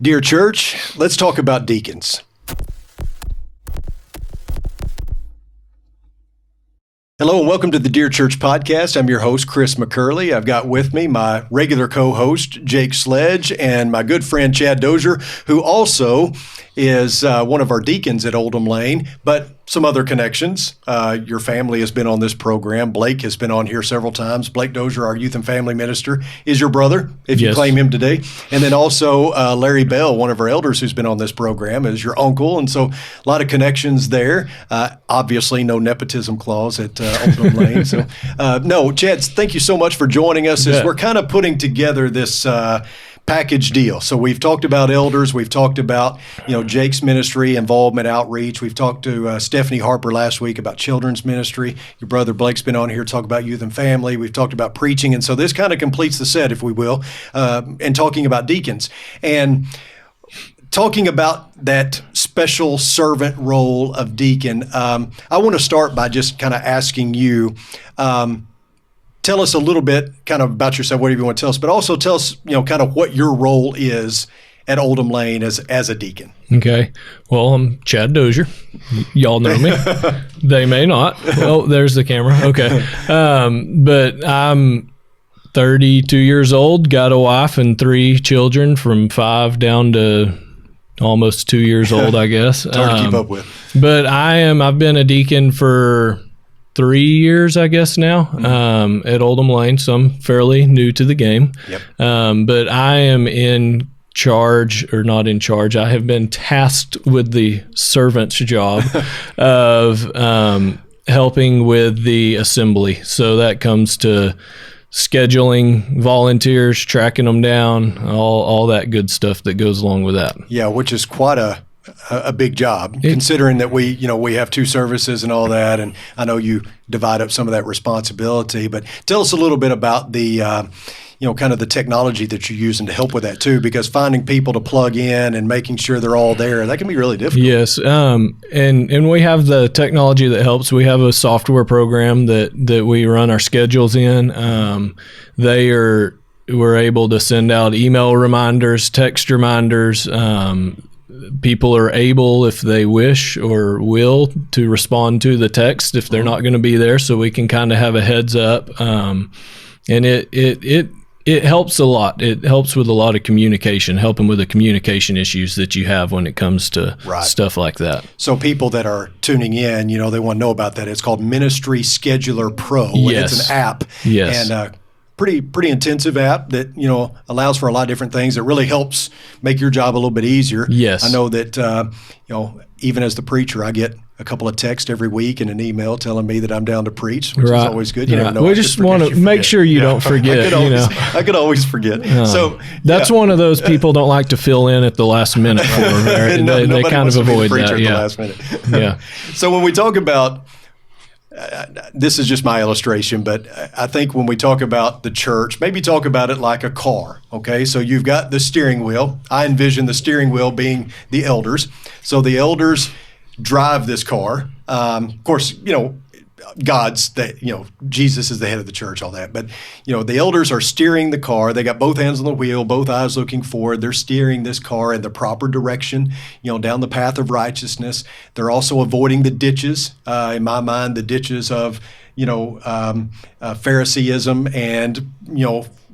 Dear church, let's talk about deacons. Hello and welcome to the Dear Church podcast. I'm your host, Chris McCurley. I've got with me my regular co-host, Jake Sledge, and my good friend, Chad Dozier, who also is one of our deacons at Oldham Lane, but some other connections. Your family has been on this program. Blake has been on here several times. Blake Dozier, our youth and family minister, is your brother, if you claim him today. And then also Larry Bell, one of our elders who's been on this program, is your uncle. And so a lot of connections there. Obviously, no nepotism clause at Oldham Lane. So, no, Chad, thank you so much for joining us as we're kind of putting together this package deal. So we've talked about elders. We've talked about, Jake's ministry, involvement, outreach. We've talked to Stephanie Harper last week about children's ministry. Your brother Blake's been on here to talk about youth and family. We've talked about preaching. And so this kind of completes the set, if we will, and talking about deacons. And talking about that special servant role of deacon, I want to start by just kind of asking you, tell us a little bit kind of about yourself, whatever you want to tell us, but also tell us, kind of what your role is at Oldham Lane as a deacon. Okay. Well, I'm Chad Dozier. Y'all know me. They may not. Oh, there's the camera. Okay. But I'm 32 years old, got a wife and 3 children from 5 down to almost 2 years old, I guess. It's hard to keep up with. But I've been a deacon for 3 years, I guess now, at Oldham Lane, so I'm fairly new to the game. Yep. But I am in charge, or not in charge, I have been tasked with the servant's job of helping with the assembly. So that comes to scheduling volunteers, tracking them down, all that good stuff that goes along with that. Yeah, which is quite a big job, considering that we have 2 services and all that, and I know you divide up some of that responsibility. But tell us a little bit about the, kind of the technology that you're using to help with that too, because finding people to plug in and making sure they're all there, that can be really difficult. Yes, and we have the technology that helps. We have a software program that we run our schedules in. We're able to send out email reminders, text reminders. People are able, if they wish or will, to respond to the text if they're not going to be there, so we can kind of have a heads up. And it helps a lot. It helps with a lot of communication, helping with the communication issues that you have when it comes to stuff like that. So people that are tuning in, they want to know about that. It's called Ministry Scheduler Pro. Yes. And it's an app. Yes. And pretty intensive app that allows for a lot of different things that really helps make your job a little bit easier. Yes. I know that even as the preacher, I get a couple of texts every week and an email telling me that I'm down to preach, which is always good. You never know. We just want to make sure you don't forget. I could always forget. So that's one of those people don't like to fill in at the last minute for. They kind of avoid that. At the last minute. Yeah. So when we talk about this is just my illustration, but I think when we talk about the church, maybe talk about it like a car, okay? So you've got the steering wheel. I envision the steering wheel being the elders. So the elders drive this car. Of course, Jesus is the head of the church, all that. But, the elders are steering the car. They got both hands on the wheel, both eyes looking forward. They're steering this car in the proper direction, down the path of righteousness. They're also avoiding the ditches, in my mind, the ditches of, Phariseeism and,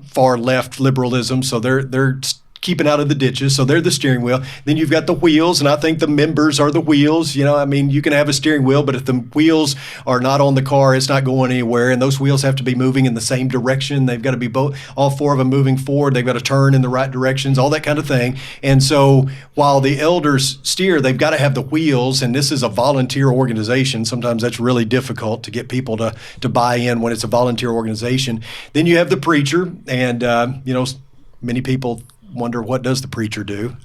far left liberalism. So they're keeping out of the ditches. So they're the steering wheel. Then you've got the wheels, and I think the members are the wheels. You can have a steering wheel, but if the wheels are not on the car, it's not going anywhere. And those wheels have to be moving in the same direction. They've got to be all 4 of them moving forward. They've got to turn in the right directions, all that kind of thing. And so while the elders steer, they've got to have the wheels, and this is a volunteer organization. Sometimes that's really difficult to get people to buy in when it's a volunteer organization. Then you have the preacher, and, many people wonder, what does the preacher do?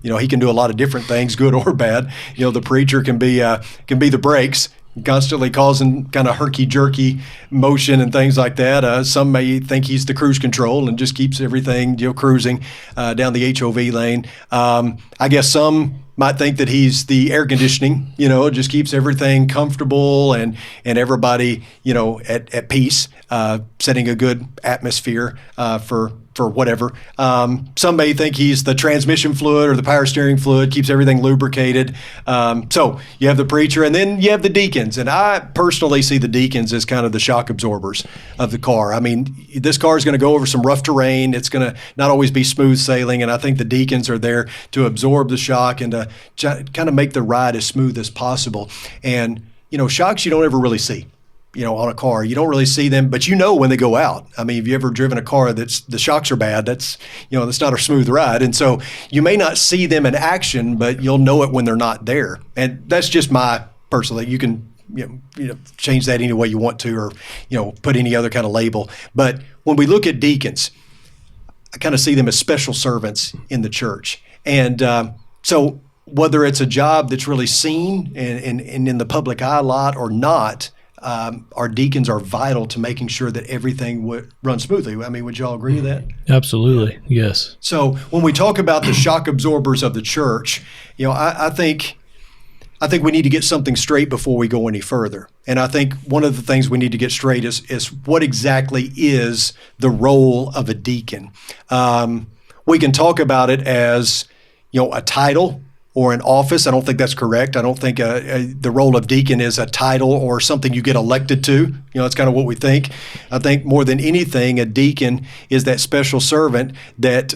He can do a lot of different things, good or bad. The preacher can be the brakes, constantly causing kind of herky-jerky motion and things like that. Some may think he's the cruise control and just keeps everything cruising down the HOV lane. I guess some might think that he's the air conditioning, just keeps everything comfortable and everybody, at peace, setting a good atmosphere for for whatever. Some may think he's the transmission fluid or the power steering fluid, keeps everything lubricated. So you have the preacher, and then you have the deacons. And I personally see the deacons as kind of the shock absorbers of the car. I mean, this car is going to go over some rough terrain. It's going to not always be smooth sailing, and I think the deacons are there to absorb the shock and to kind of make the ride as smooth as possible. And, shocks you don't ever really see. On a car, you don't really see them, but when they go out. I mean, have you ever driven a car that's the shocks are bad? That's not a smooth ride, and so you may not see them in action, but you'll know it when they're not there. And that's just my personal. You can change that any way you want to, or put any other kind of label. But when we look at deacons, I kind of see them as special servants in the church, and so whether it's a job that's really seen and in the public eye a lot or not. Our deacons are vital to making sure that everything runs smoothly. I mean, would you all agree with that? Absolutely, yes. So when we talk about the shock absorbers of the church, I think we need to get something straight before we go any further. And I think one of the things we need to get straight is what exactly is the role of a deacon. We can talk about it as, a title or an office. I don't think that's correct. I don't think the role of deacon is a title or something you get elected to. That's kind of what we think. I think more than anything, a deacon is that special servant that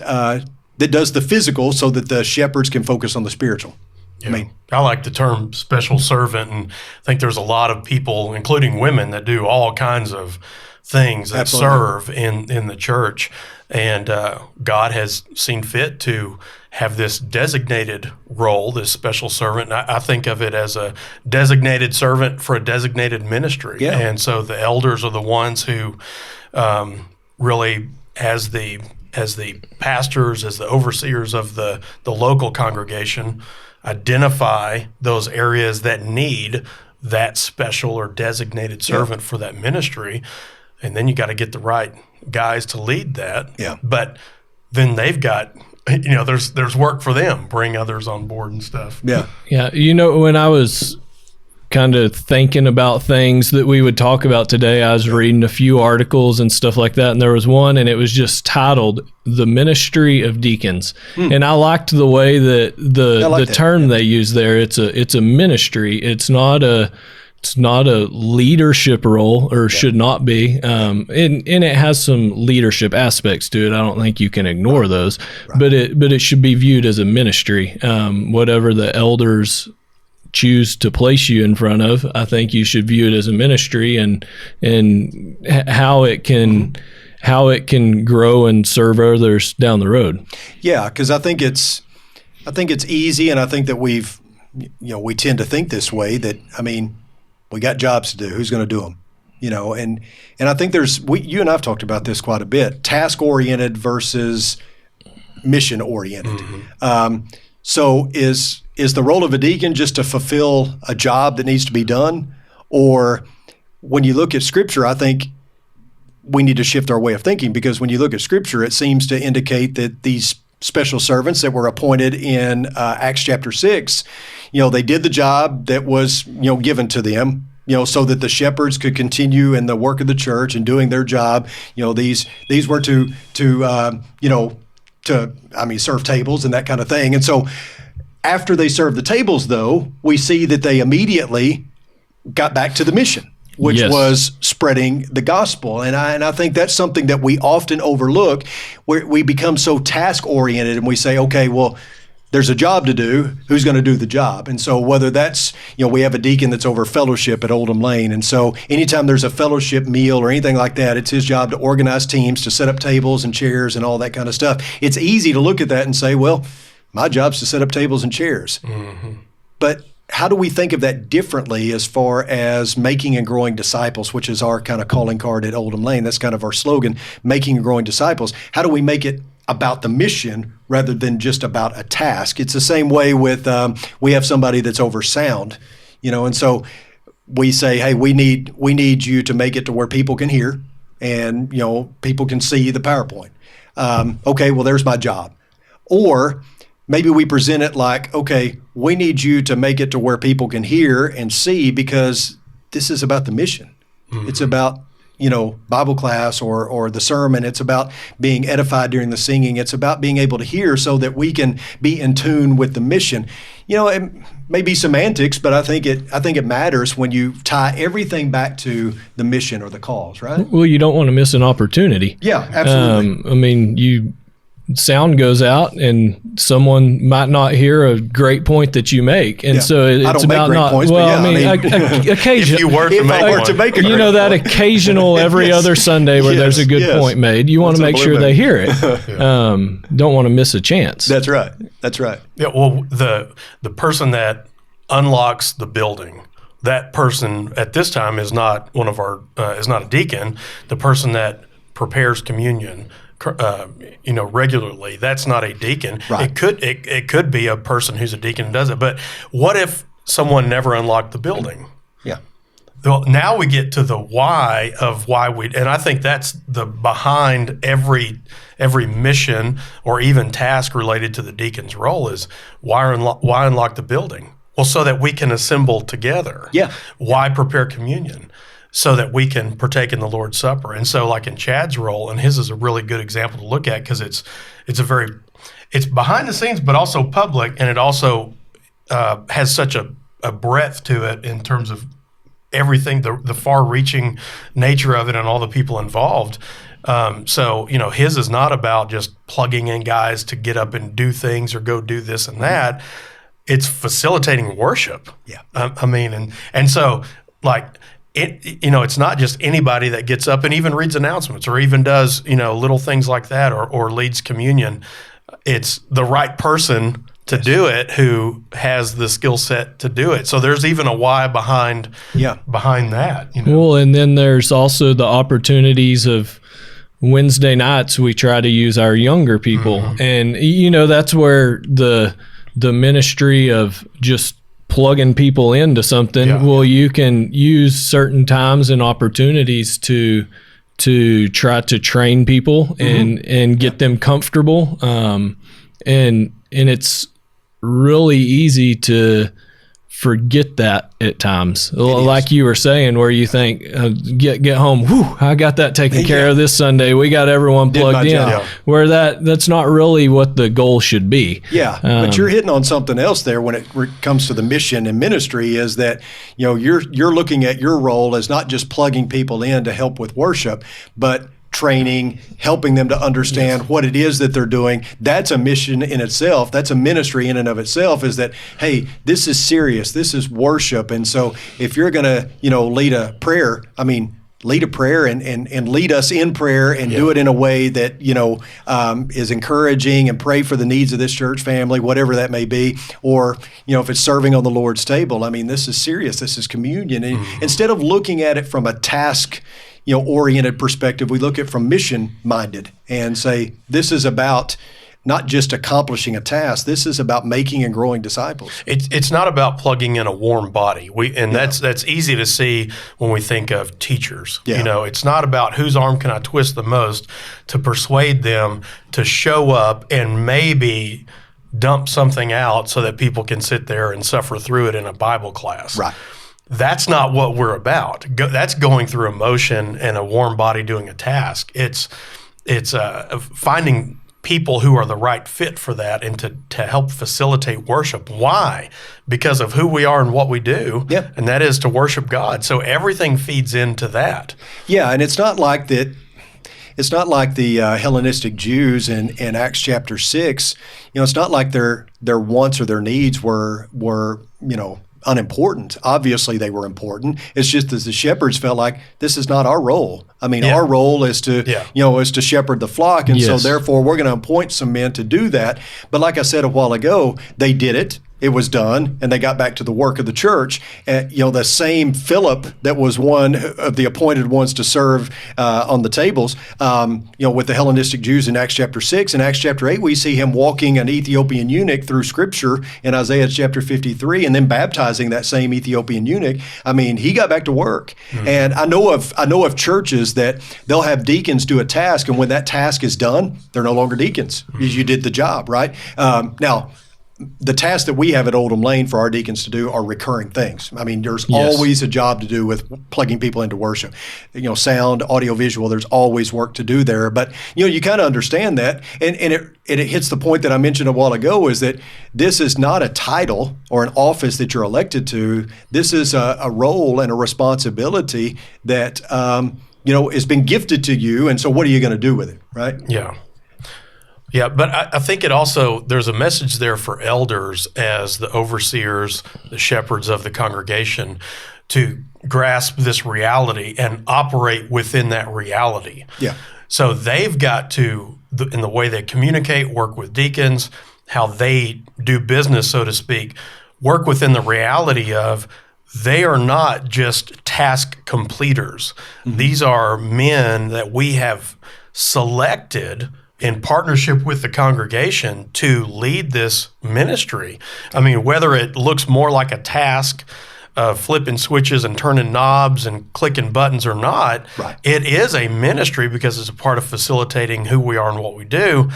does the physical so that the shepherds can focus on the spiritual. Yeah. I like the term special servant, and I think there's a lot of people, including women, that do all kinds of things that serve in the church. And God has seen fit to have this designated role, this special servant. And I think of it as a designated servant for a designated ministry. Yeah. And so the elders are the ones who really, as the pastors, as the overseers of the local congregation, identify those areas that need that special or designated servant for that ministry. And then you got to get the right guys to lead that. Yeah. But then they've got, there's work for them, bring others on board and stuff. Yeah. Yeah. When I was kind of thinking about things that we would talk about today, I was reading a few articles and stuff like that. And there was one, and it was just titled "The Ministry of Deacons." And I liked the way that the term they use there. It's a ministry. It's not a leadership role, or should not be. And it has some leadership aspects to it. I don't think you can ignore those, but it should be viewed as a ministry. Whatever the elders choose to place you in front of, I think you should view it as a ministry, and how it can grow and serve others down the road. Yeah, because I think it's easy, and I think that we tend to think this way, that we got jobs to do. Who's going to do them? And I think you and I've talked about this quite a bit, task-oriented versus mission-oriented. Mm-hmm. So is the role of a deacon just to fulfill a job that needs to be done? Or when you look at Scripture, I think we need to shift our way of thinking, because when you look at Scripture, it seems to indicate that these special servants that were appointed in Acts chapter 6, they did the job that was, given to them, so that the shepherds could continue in the work of the church and doing their job. These were to serve tables and that kind of thing. And so after they served the tables, though, we see that they immediately got back to the mission, which was spreading the gospel. And I think that's something that we often overlook, where we become so task-oriented and we say, okay, well, there's a job to do. Who's going to do the job? And so whether that's, we have a deacon that's over fellowship at Oldham Lane. And so anytime there's a fellowship meal or anything like that, it's his job to organize teams, to set up tables and chairs and all that kind of stuff. It's easy to look at that and say, well, my job's to set up tables and chairs. Mm-hmm. But how do we think of that differently as far as making and growing disciples, which is our kind of calling card at Oldham Lane? That's kind of our slogan, making and growing disciples. How do we make it about the mission rather than just about a task? It's the same way with, we have somebody that's over sound, and so we say, hey, we need you to make it to where people can hear and, people can see the PowerPoint. Okay, well, there's my job. Or maybe we present it like, okay, we need you to make it to where people can hear and see, because this is about the mission. Mm-hmm. It's about Bible class or the sermon. It's about being edified during the singing. It's about being able to hear so that we can be in tune with the mission. It may be semantics, but I think it matters when you tie everything back to the mission or the cause, right? Well, you don't want to miss an opportunity. Yeah, absolutely. Sound goes out and someone might not hear a great point that you make. And so it's about not, points, occasionally. If you were to make one. That occasional every other Sunday where there's a good point made, you want to make sure they hear it. Don't want to miss a chance. That's right. Yeah. Well, the person that unlocks the building, that person at this time is not one of our, is not a deacon. The person that prepares communion, regularly, that's not a deacon. Right. It could be a person who's a deacon and does it. But what if someone never unlocked the building? Yeah. Well, now we get to the why of why and I think that's the behind every mission or even task related to the deacon's role is why unlock the building? Well, so that we can assemble together. Yeah. Why prepare communion? So that we can partake in the Lord's Supper. And so like in Chad's role, and his is a really good example to look at because it's behind the scenes, but also public, and it also has such a breadth to it in terms of everything, the far-reaching nature of it and all the people involved. So his is not about just plugging in guys to get up and do things or go do this and that. It's facilitating worship. Yeah. And so like, it's not just anybody that gets up and even reads announcements or even does, little things like that or leads communion. It's the right person to do it who has the skill set to do it. So there's even a why behind that. Well, and then there's also the opportunities of Wednesday nights we try to use our younger people. Mm-hmm. And, that's where the ministry of just plugging people into something. Yeah. Well, you can use certain times and opportunities to try to train people and get them comfortable. And it's really easy to forget that at times, like you were saying, where you think, get home, I got that taken care of this Sunday. We got everyone plugged in. Job. Where that's not really what the goal should be. Yeah, but you're hitting on something else there when it comes to the mission and ministry is that, you're looking at your role as not just plugging people in to help with worship, but training, helping them to understand what it is that they're doing. That's a mission in itself. That's a ministry in and of itself, is that, hey, this is serious. This is worship. And so if you're going to, lead a prayer, lead a prayer and lead us in prayer and do it in a way that, is encouraging, and pray for the needs of this church family, whatever that may be. Or, if it's serving on the Lord's table, this is serious. This is communion. And instead of looking at it from a task oriented perspective, we look at it from mission-minded and say, this is about not just accomplishing a task. This is about making and growing disciples. It's not about plugging in a warm body. That's easy to see when we think of teachers. Yeah. It's not about whose arm can I twist the most to persuade them to show up and maybe dump something out so that people can sit there and suffer through it in a Bible class. Right. That's not what we're about. That's going through emotion and a warm body doing a task. It's finding people who are the right fit for that and to help facilitate worship. Why? Because of who we are and what we do, and that is to worship God. So everything feeds into that. Yeah, and it's not like that. It's not like the Hellenistic Jews in Acts chapter 6. It's not like their wants or their needs were unimportant. Obviously, they were important. It's just that the shepherds felt like this is not our role. Our role is to, is to shepherd the flock, and so therefore we're going to appoint some men to do that. But like I said a while ago, they did it. It was done, and they got back to the work of the church. The same Philip that was one of the appointed ones to serve on the tables, with the Hellenistic Jews in Acts chapter 6. In Acts chapter 8, we see him walking an Ethiopian eunuch through Scripture in Isaiah chapter 53, and then baptizing that same Ethiopian eunuch. He got back to work. Mm-hmm. And I know of churches that they'll have deacons do a task, and when that task is done, they're no longer deacons. Mm-hmm. You did the job, right? Now, the tasks that we have at Oldham Lane for our deacons to do are recurring things. I mean, there's always a job to do with plugging people into worship. Sound, audio, visual, there's always work to do there. But, you kind of understand that. And it hits the point that I mentioned a while ago, is that this is not a title or an office that you're elected to. This is a role and a responsibility that, has been gifted to you. And so what are you going to do with it, right? Yeah. Yeah, but I think it also, there's a message there for elders as the overseers, the shepherds of the congregation, to grasp this reality and operate within that reality. Yeah. So they've got to, in the way they communicate, work with deacons, how they do business, so to speak, work within the reality of they are not just task completers. Mm-hmm. These are men that we have selected in partnership with the congregation to lead this ministry. I mean, whether it looks more like a task of flipping switches and turning knobs and clicking buttons or not, right. It is a ministry because it's a part of facilitating who we are and what we do.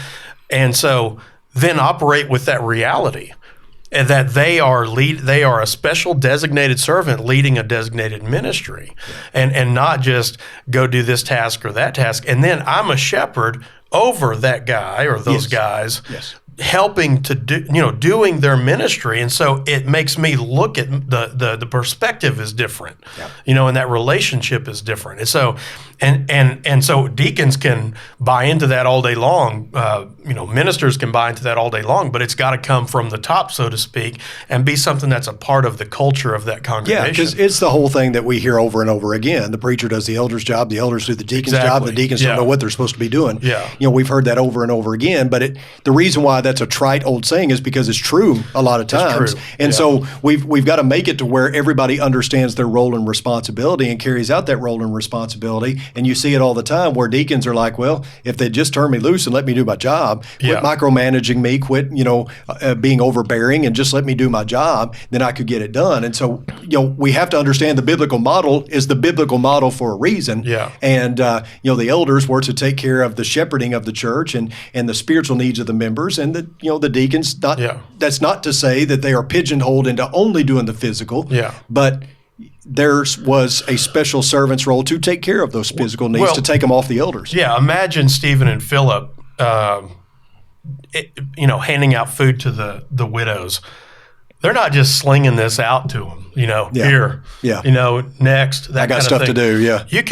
And so then operate with that reality, and that they are a special designated servant leading a designated ministry, and not just go do this task or that task. And then I'm a shepherd over that guy or those guys, helping to do, doing their ministry. And so it makes me look at the perspective is different, and that relationship is different. And so, and so deacons can buy into that all day long. Ministers can buy into that all day long, but it's got to come from the top, so to speak, and be something that's a part of the culture of that congregation. Yeah, because it's the whole thing that we hear over and over again. The preacher does the elder's job, the elders do the deacon's job, the deacons don't know what they're supposed to be doing. Yeah. We've heard that over and over again, but the reason why that's a trite old saying is because it's true a lot of times. And so we've got to make it to where everybody understands their role and responsibility and carries out that role and responsibility. And you see it all the time where deacons are like, well, if they just turn me loose and let me do my job, quit micromanaging me, quit, being overbearing, and just let me do my job, then I could get it done. And so, we have to understand the biblical model is the biblical model for a reason. Yeah. And, the elders were to take care of the shepherding of the church and the spiritual needs of the members, and the deacons, that's not to say that they are pigeonholed into only doing the physical, but there was a special servant's role to take care of those physical needs, to take them off the elders. Yeah, imagine Stephen and Philip, handing out food to the widows. They're not just slinging this out to them, here, next, that I got kind stuff of thing. to do, You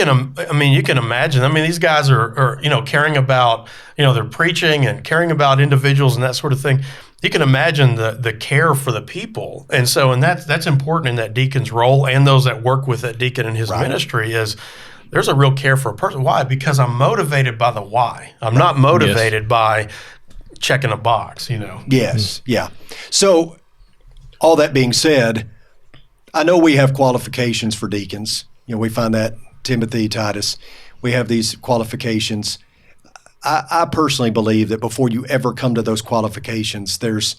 can imagine. These guys are caring about, they're preaching and caring about individuals and that sort of thing. You can imagine the care for the people. And so, that's important in that deacon's role, and those that work with that deacon in his ministry is there's a real care for a person. Why? Because I'm motivated by the why. I'm not motivated by checking a box, Yes, yeah. So, all that being said, I know we have qualifications for deacons. We find that Timothy, Titus, we have these qualifications. I personally believe that before you ever come to those qualifications, there's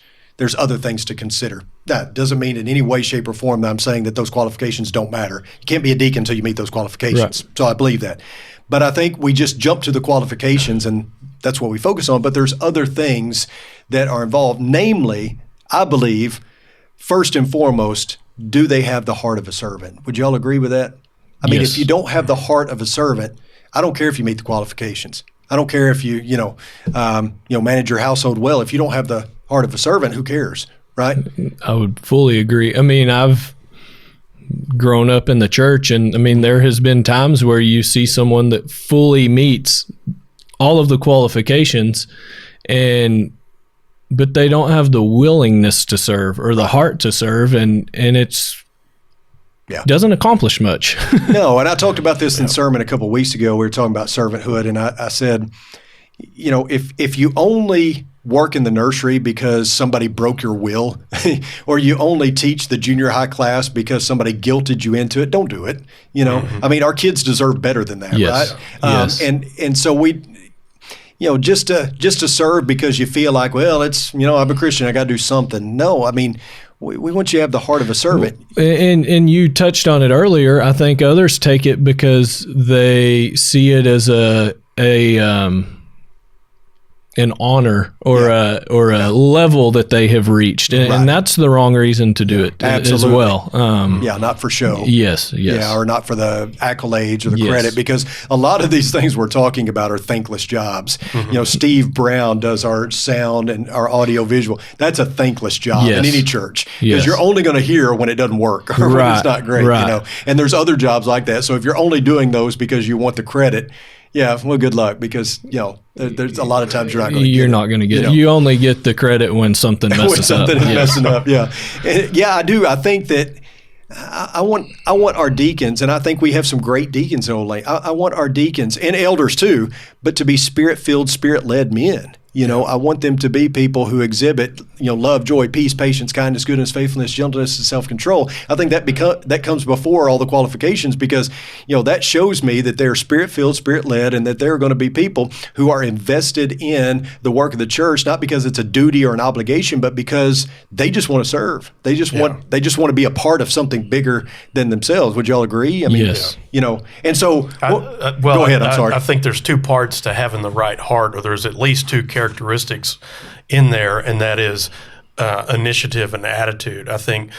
other things to consider. That doesn't mean in any way, shape, or form that I'm saying that those qualifications don't matter. You can't be a deacon until you meet those qualifications. Right. So I believe that. But I think we just jump to the qualifications, and that's what we focus on. But there's other things that are involved. Namely, I believe, first and foremost, do they have the heart of a servant? Would you all agree with that? I mean, if you don't have the heart of a servant, I don't care if you meet the qualifications. I don't care if you manage your household well. If you don't have the heart of a servant, who cares, right? I would fully agree. I mean, I've grown up in the church, and there has been times where you see someone that fully meets all of the qualifications, but they don't have the willingness to serve or the heart to serve, and it's doesn't accomplish much. No, and I talked about this in sermon a couple of weeks ago. We were talking about servanthood, and I said, if you only work in the nursery because somebody broke your will, or you only teach the junior high class because somebody guilted you into it, don't do it. Our kids deserve better than that, right? Yes. And so we. Just to serve because you feel like, well, it's, I'm a Christian, I got to do something. No, we want you to have the heart of a servant. And you touched on it earlier. I think others take it because they see it as an honor or a level that they have reached, and that's the wrong reason to do it as well. Not for show. Yes. Yeah, or not for the accolades or the credit, because a lot of these things we're talking about are thankless jobs. Steve Brown does our sound and our audio visual. That's a thankless job in any church, because you're only going to hear when it doesn't work or when it's not great. And there's other jobs like that. So if you're only doing those because you want the credit, well, good luck, because there's a lot of times you're not going to get it. You're not going to get it. You only get the credit when something messes up. When something is messing up, I do. I think that I want our deacons, and I think we have some great deacons in Old Lane. I want our deacons and elders too, but to be Spirit-filled, Spirit-led men. I want them to be people who exhibit, love, joy, peace, patience, kindness, goodness, faithfulness, gentleness, and self-control. I think that comes before all the qualifications, because, that shows me that they're Spirit-filled, Spirit-led, and that they're going to be people who are invested in the work of the church, not because it's a duty or an obligation, but because they just want to serve. They just want to be a part of something bigger than themselves. Would y'all agree? I mean, yes. And so, go ahead. I'm sorry. I think there's two parts to having the right heart, or there's at least two characteristics in there, and that is initiative and attitude. I think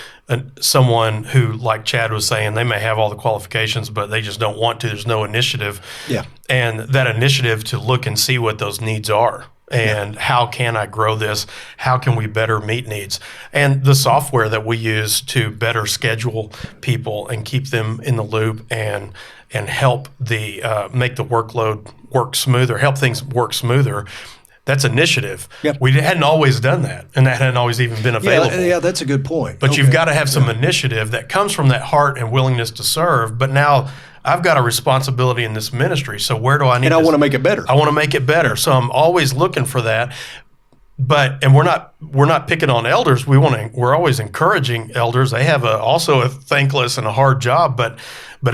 someone who, like Chad was saying, they may have all the qualifications, but they just don't want to. There's no initiative. Yeah. And that initiative to look and see what those needs are. And how can I grow this? How can we better meet needs? And the software that we use to better schedule people and keep them in the loop and help make the workload work smoother, help things work smoother. That's initiative. Yep. We hadn't always done that, and that hadn't always even been available. Yeah, that's a good point. But you've got to have some initiative that comes from that heart and willingness to serve. But now I've got a responsibility in this ministry, so where do I need? And I want to make it better. I want to make it better, so I'm always looking for that. And we're not picking on elders. We're always encouraging elders. They have also a thankless and a hard job, but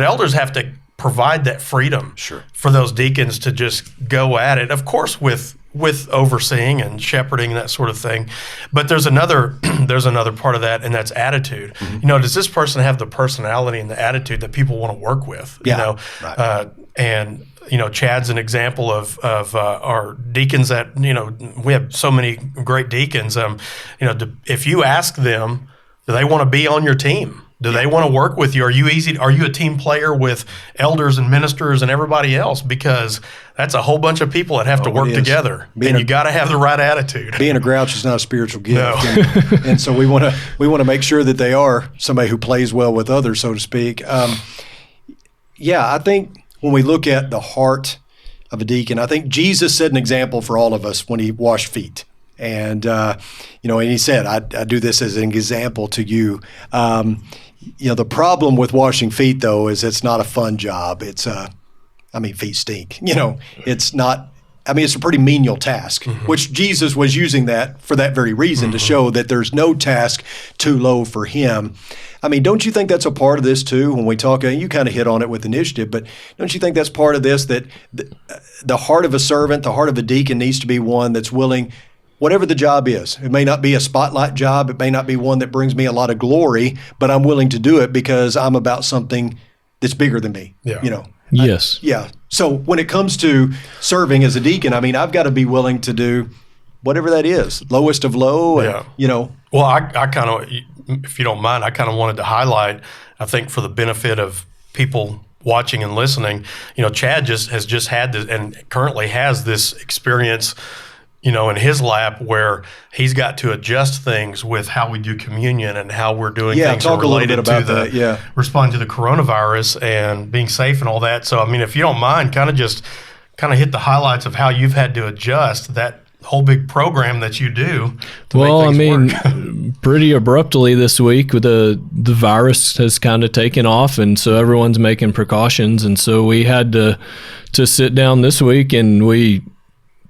elders have to provide that freedom for those deacons to just go at it. Of course, with overseeing and shepherding, that sort of thing. But there's another part of that, and that's attitude. Mm-hmm. Does this person have the personality and the attitude that people want to work with? And Chad's an example of our deacons that, we have so many great deacons. If you ask them, do they want to be on your team? Do they want to work with you? Are you a team player with elders and ministers and everybody else? Because that's a whole bunch of people that have to work together, and you got to have the right attitude. Being a grouch is not a spiritual gift, no. and so we want to make sure that they are somebody who plays well with others, so to speak. I think when we look at the heart of a deacon, I think Jesus set an example for all of us when he washed feet. And, and he said, I do this as an example to you. The problem with washing feet, though, is it's not a fun job. It's, feet stink. It's not, it's a pretty menial task, which Jesus was using that for that very reason, to show that there's no task too low for him. Don't you think that's a part of this too? When we talk, you kind of hit on it with initiative, but don't you think that's part of this, that the heart of a servant, the heart of a deacon needs to be one that's willing, whatever the job is. It may not be a spotlight job. It may not be one that brings me a lot of glory, but I'm willing to do it because I'm about something that's bigger than me. Yeah. Yes. So when it comes to serving as a deacon, I've got to be willing to do whatever that is, lowest of low. And, Well, I kind of, if you don't mind, I kind of wanted to highlight, I think for the benefit of people watching and listening, Chad has just had this, and currently has this experience, in his lap, where he's got to adjust things with how we do communion and how we're doing things talk related a little bit to about that. responding to the coronavirus and being safe and all that. So, if you don't mind, kind of hit the highlights of how you've had to adjust that whole big program that you do to make things work. Pretty abruptly this week, the virus has kind of taken off, and so everyone's making precautions, and so we had to sit down this week, and we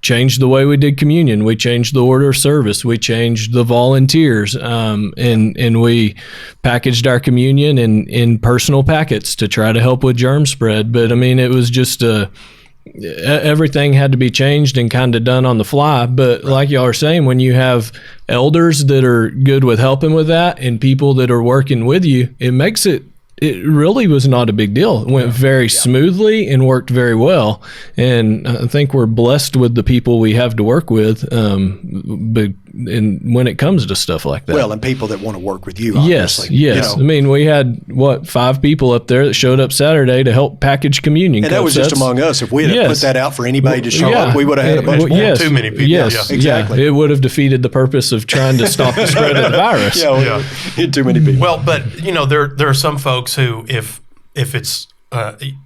changed the way we did communion. We changed the order of service. We changed the volunteers, and we packaged our communion in personal packets to try to help with germ spread. But it was just everything had to be changed and kind of done on the fly. But like y'all are saying, when you have elders that are good with helping with that and people that are working with you, it makes it it really was not a big deal. It went very smoothly and worked very well. And I think we're blessed with the people we have to work with. But when it comes to stuff like that, well, and people that want to work with you, obviously. Yes. I mean, we had 5 people up there that showed up Saturday to help package communion cups. And that was just among us. If we had put that out for anybody to show up, we would have had a bunch more. Yes, too many people. Yes, exactly. It would have defeated the purpose of trying to stop the spread of the virus. Too many people. Well, but there are some folks who, if it's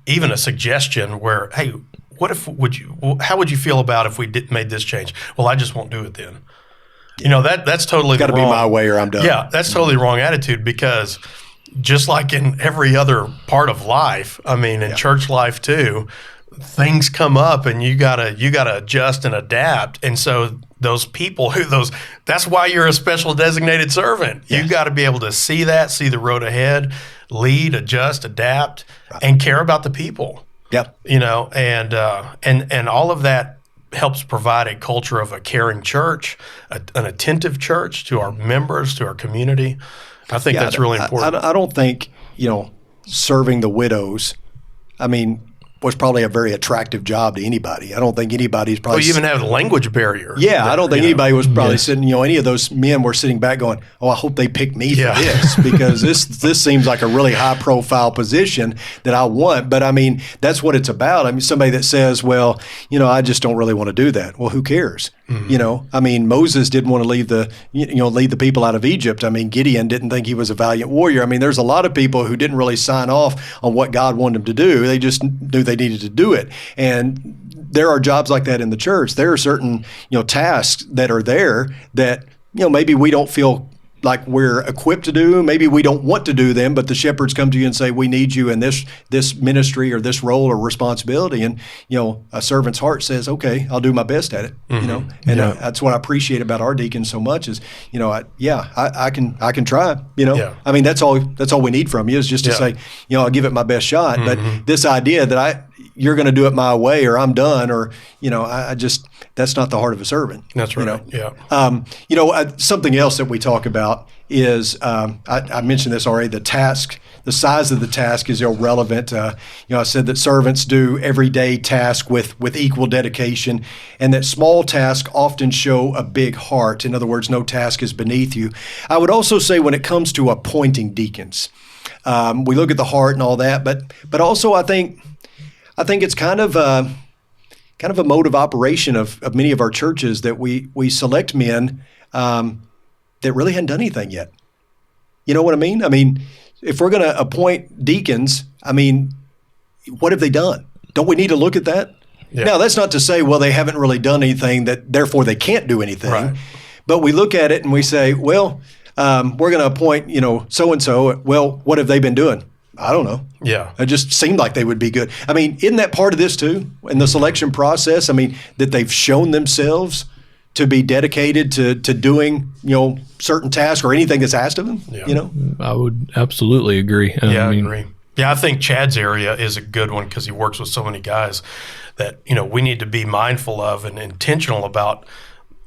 even a suggestion where, hey, how would you feel about if we made this change? Well, I just won't do it then. That's totally got to be my way or I'm done. Yeah, that's totally the wrong attitude, because just like in every other part of life, I mean, in church life too, things come up and you gotta adjust and adapt. And so those people that's why you're a special designated servant. You got to be able to see the road ahead, lead, adjust, adapt, and care about the people. Yep. And all of that helps provide a culture of a caring church, an attentive church to our members, to our community. I think that's really important. I don't think, serving the widows, was probably a very attractive job to anybody. I don't think anybody's probably... Well, you even have a language barrier. Yeah, I don't think anybody was probably sitting, any of those men were sitting back going, oh, I hope they pick me for this, because this seems like a really high-profile position that I want. But, that's what it's about. Somebody that says, well, I just don't really want to do that. Well, who cares? Mm-hmm. Moses didn't want to lead the people out of Egypt. Gideon didn't think he was a valiant warrior. There's a lot of people who didn't really sign off on what God wanted them to do. They just knew they needed to do it. And there are jobs like that in the church. There are certain, tasks that are there that, maybe we don't feel like we're equipped to do. Maybe we don't want to do them, but the shepherds come to you and say, we need you in this ministry or this role or responsibility. And, a servant's heart says, okay, I'll do my best at it, And that's what I appreciate about our deacons so much is, I can try, That's all we need from you is just to say, I'll give it my best shot. Mm-hmm. But this idea that you're going to do it my way or I'm done or, that's not the heart of a servant. That's right. Yeah. Something else that we talk about is, I mentioned this already, the size of the task is irrelevant. I said that servants do everyday tasks with equal dedication and that small tasks often show a big heart. In other words, no task is beneath you. I would also say when it comes to appointing deacons, we look at the heart and all that, but also I think it's kind of a mode of operation of many of our churches that we select men that really hadn't done anything yet. You know what I mean? If we're going to appoint deacons, what have they done? Don't we need to look at that? Yeah. Now, that's not to say, well, they haven't really done anything, that therefore they can't do anything. Right. But we look at it and we say, well, we're going to appoint, so-and-so. Well, what have they been doing? I don't know. Yeah. It just seemed like they would be good. Isn't that part of this too, in the selection process? That they've shown themselves to be dedicated to doing, certain tasks or anything that's asked of them, I would absolutely agree. I agree. Yeah, I think Chad's area is a good one because he works with so many guys that, we need to be mindful of and intentional about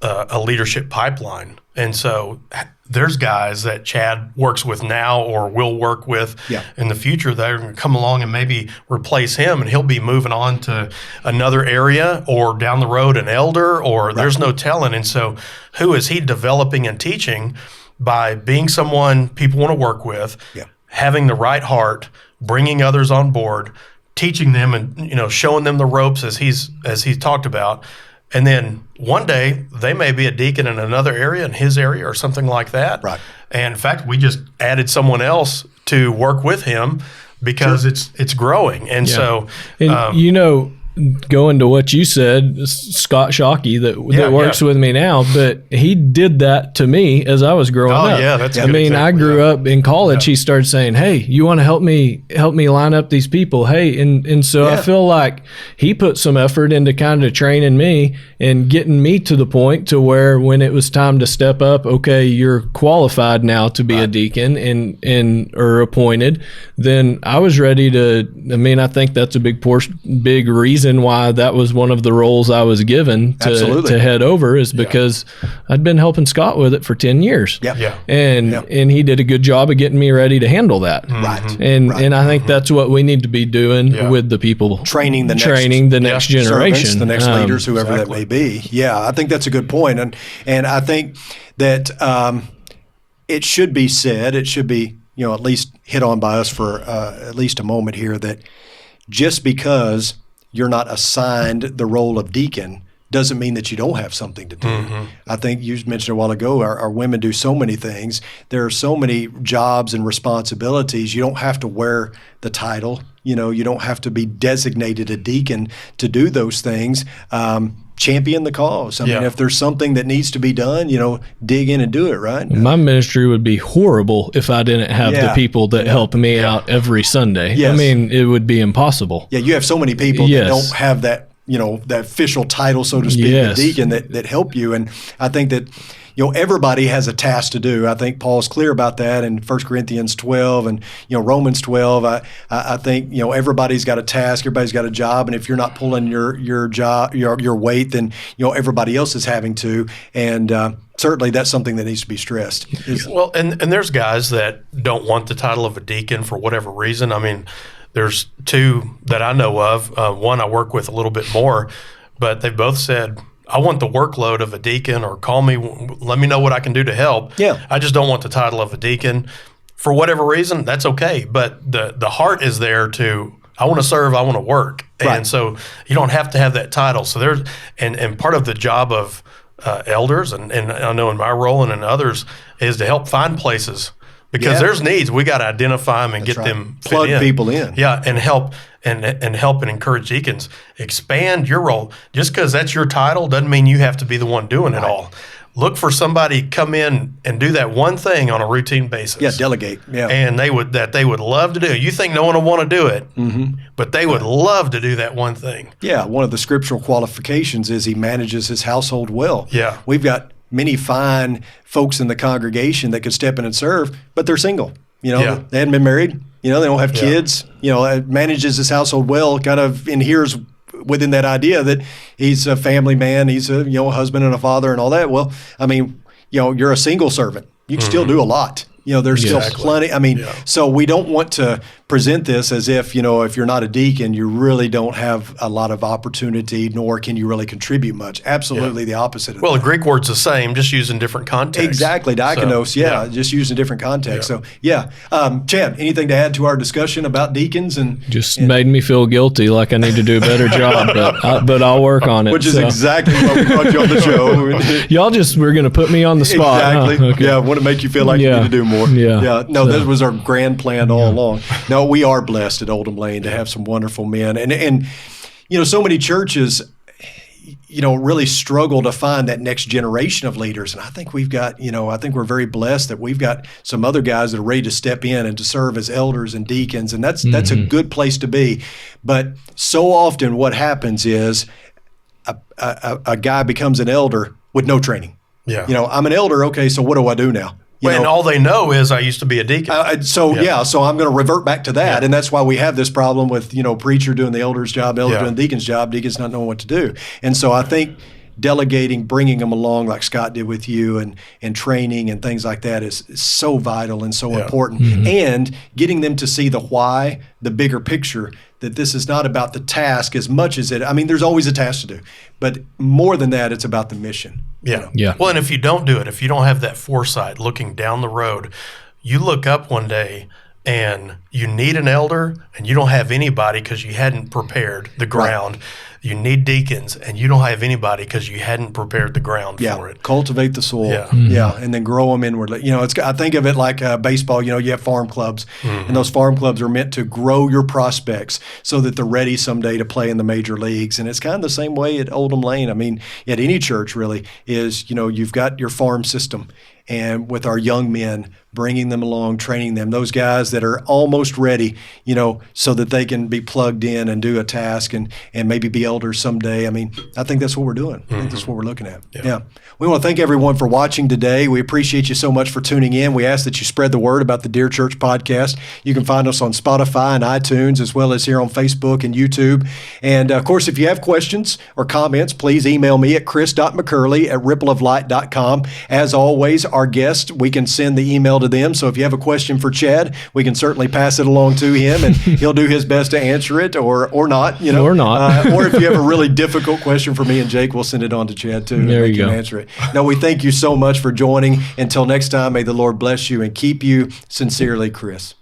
a leadership pipeline. And so there's guys that Chad works with now or will work with in the future that are going to come along and maybe replace him, and he'll be moving on to another area or down the road an elder, or there's no telling. And so who is he developing and teaching by being someone people want to work with, having the right heart, bringing others on board, teaching them and showing them the ropes as he's talked about. And then one day they may be a deacon in another area, in his area or something like that. Right. And in fact, we just added someone else to work with him because it's growing. And so, going to what you said, Scott Shockey that works with me now, but he did that to me as I was growing up. Yeah, that's a good example. I grew up in college. He started saying, "Hey, you want to help me line up these people?" Hey, and so I feel like he put some effort into kind of training me and getting me to the point to where when it was time to step up, okay, you're qualified now to be a deacon and or appointed, then I was ready to. I think that's a big reason reason why that was one of the roles I was given to head over is because I'd been helping Scott with it for 10 years. And he did a good job of getting me ready to handle that. Right. And I think that's what we need to be doing with the people. Training the next generation. Servants, the next leaders, whoever that may be. Yeah, I think that's a good point. And I think that it should be said, it should be, at least hit on by us for at least a moment here, that just because you're not assigned the role of deacon doesn't mean that you don't have something to do. I think you mentioned a while ago, our women do so many things. There are so many jobs and responsibilities. You don't have to wear the title. You don't have to be designated a deacon to do those things. Champion the cause. I mean, if there's something that needs to be done, dig in and do it, right? My ministry would be horrible if I didn't have the people that help me out every Sunday. Yes. I mean, it would be impossible. Yeah, you have so many people that don't have that, that official title, so to speak, of deacon that help you. And I think that everybody has a task to do. I think Paul's clear about that in 1 Corinthians 12 and Romans 12. I think everybody's got a task, everybody's got a job, and if you're not pulling your job your weight, then everybody else is having to. And certainly that's something that needs to be stressed. Well, and there's guys that don't want the title of a deacon for whatever reason. I mean, there's two that I know of. One I work with a little bit more, but they've both said, I want the workload of a deacon, or call me, let me know what I can do to help. Yeah. I just don't want the title of a deacon. For whatever reason, that's okay. But the heart is there to, I want to serve, I want to work. Right. And so you don't have to have that title. So there's, and part of the job of elders, and I know in my role and in others, is to help find places. Because there's needs, we got to identify them and get them fit plug people in. Yeah, and help and encourage deacons. Expand your role. Just because that's your title doesn't mean you have to be the one doing it all. Look for somebody come in and do that one thing on a routine basis. Yeah, delegate. Yeah, and they would love to do. You think no one will want to do it, but they would love to do that one thing. Yeah, one of the scriptural qualifications is he manages his household well. Yeah, we've got many fine folks in the congregation that could step in and serve, but they're single. They hadn't been married. They don't have kids. Manages his household well, kind of adheres within that idea that he's a family man, he's a husband and a father and all that. Well, I mean, you're a single servant. You can still do a lot. There's still plenty. I mean, so we don't want to present this as if, if you're not a deacon, you really don't have a lot of opportunity, nor can you really contribute much. Absolutely the opposite of that. The Greek word's the same, just used in different contexts. Exactly. Diakonos, just used in different contexts. So, Chad, anything to add to our discussion about deacons? Just made me feel guilty, like I need to do a better job, but I'll work on it. Which is exactly why we brought you on the show. Y'all just were going to put me on the spot. Exactly. Huh? Okay. Yeah, I want to make you feel like you need to do more. Yeah. No, that was our grand plan all along. No, we are blessed at Oldham Lane to have some wonderful men. And so many churches, really struggle to find that next generation of leaders. And I think we've got, I think we're very blessed that we've got some other guys that are ready to step in and to serve as elders and deacons. And that's a good place to be. But so often what happens is a guy becomes an elder with no training. Yeah. I'm an elder. Okay, so what do I do now? And all they know is I used to be a deacon. So I'm going to revert back to that. And that's why we have this problem with, preacher doing the elder's job, elder doing the deacon's job, deacons not knowing what to do. And so I think delegating, bringing them along like Scott did with you and training and things like that is so vital and so important. And getting them to see the why, the bigger picture, that this is not about the task as much as there's always a task to do. But more than that, it's about the mission. Yeah. Well, and if you don't do it, if you don't have that foresight looking down the road, you look up one day and you need an elder and you don't have anybody because you hadn't prepared the ground. Right. You need deacons and you don't have anybody because you hadn't prepared the ground for it. Cultivate the soil. And then grow them inwardly. I think of it like baseball. You have farm clubs, and those farm clubs are meant to grow your prospects so that they're ready someday to play in the major leagues. And it's kind of the same way at Oldham Lane. At any church really is, you've got your farm system. and with our young men, bringing them along, training them, those guys that are almost ready, so that they can be plugged in and do a task and maybe be elders someday. I mean, I think that's what we're doing. I think that's what we're looking at. Yeah. We want to thank everyone for watching today. We appreciate you so much for tuning in. We ask that you spread the word about the Dear Church podcast. You can find us on Spotify and iTunes, as well as here on Facebook and YouTube. And of course, if you have questions or comments, please email me at chris.mccurley@rippleoflight.com. As always, our guest, we can send the email to them. So if you have a question for Chad, we can certainly pass it along to him, and he'll do his best to answer it, or not, or not. Or if you have a really difficult question for me and Jake, we'll send it on to Chad too. There you go. Answer it. No, we thank you so much for joining. Until next time, may the Lord bless you and keep you. Sincerely, Chris.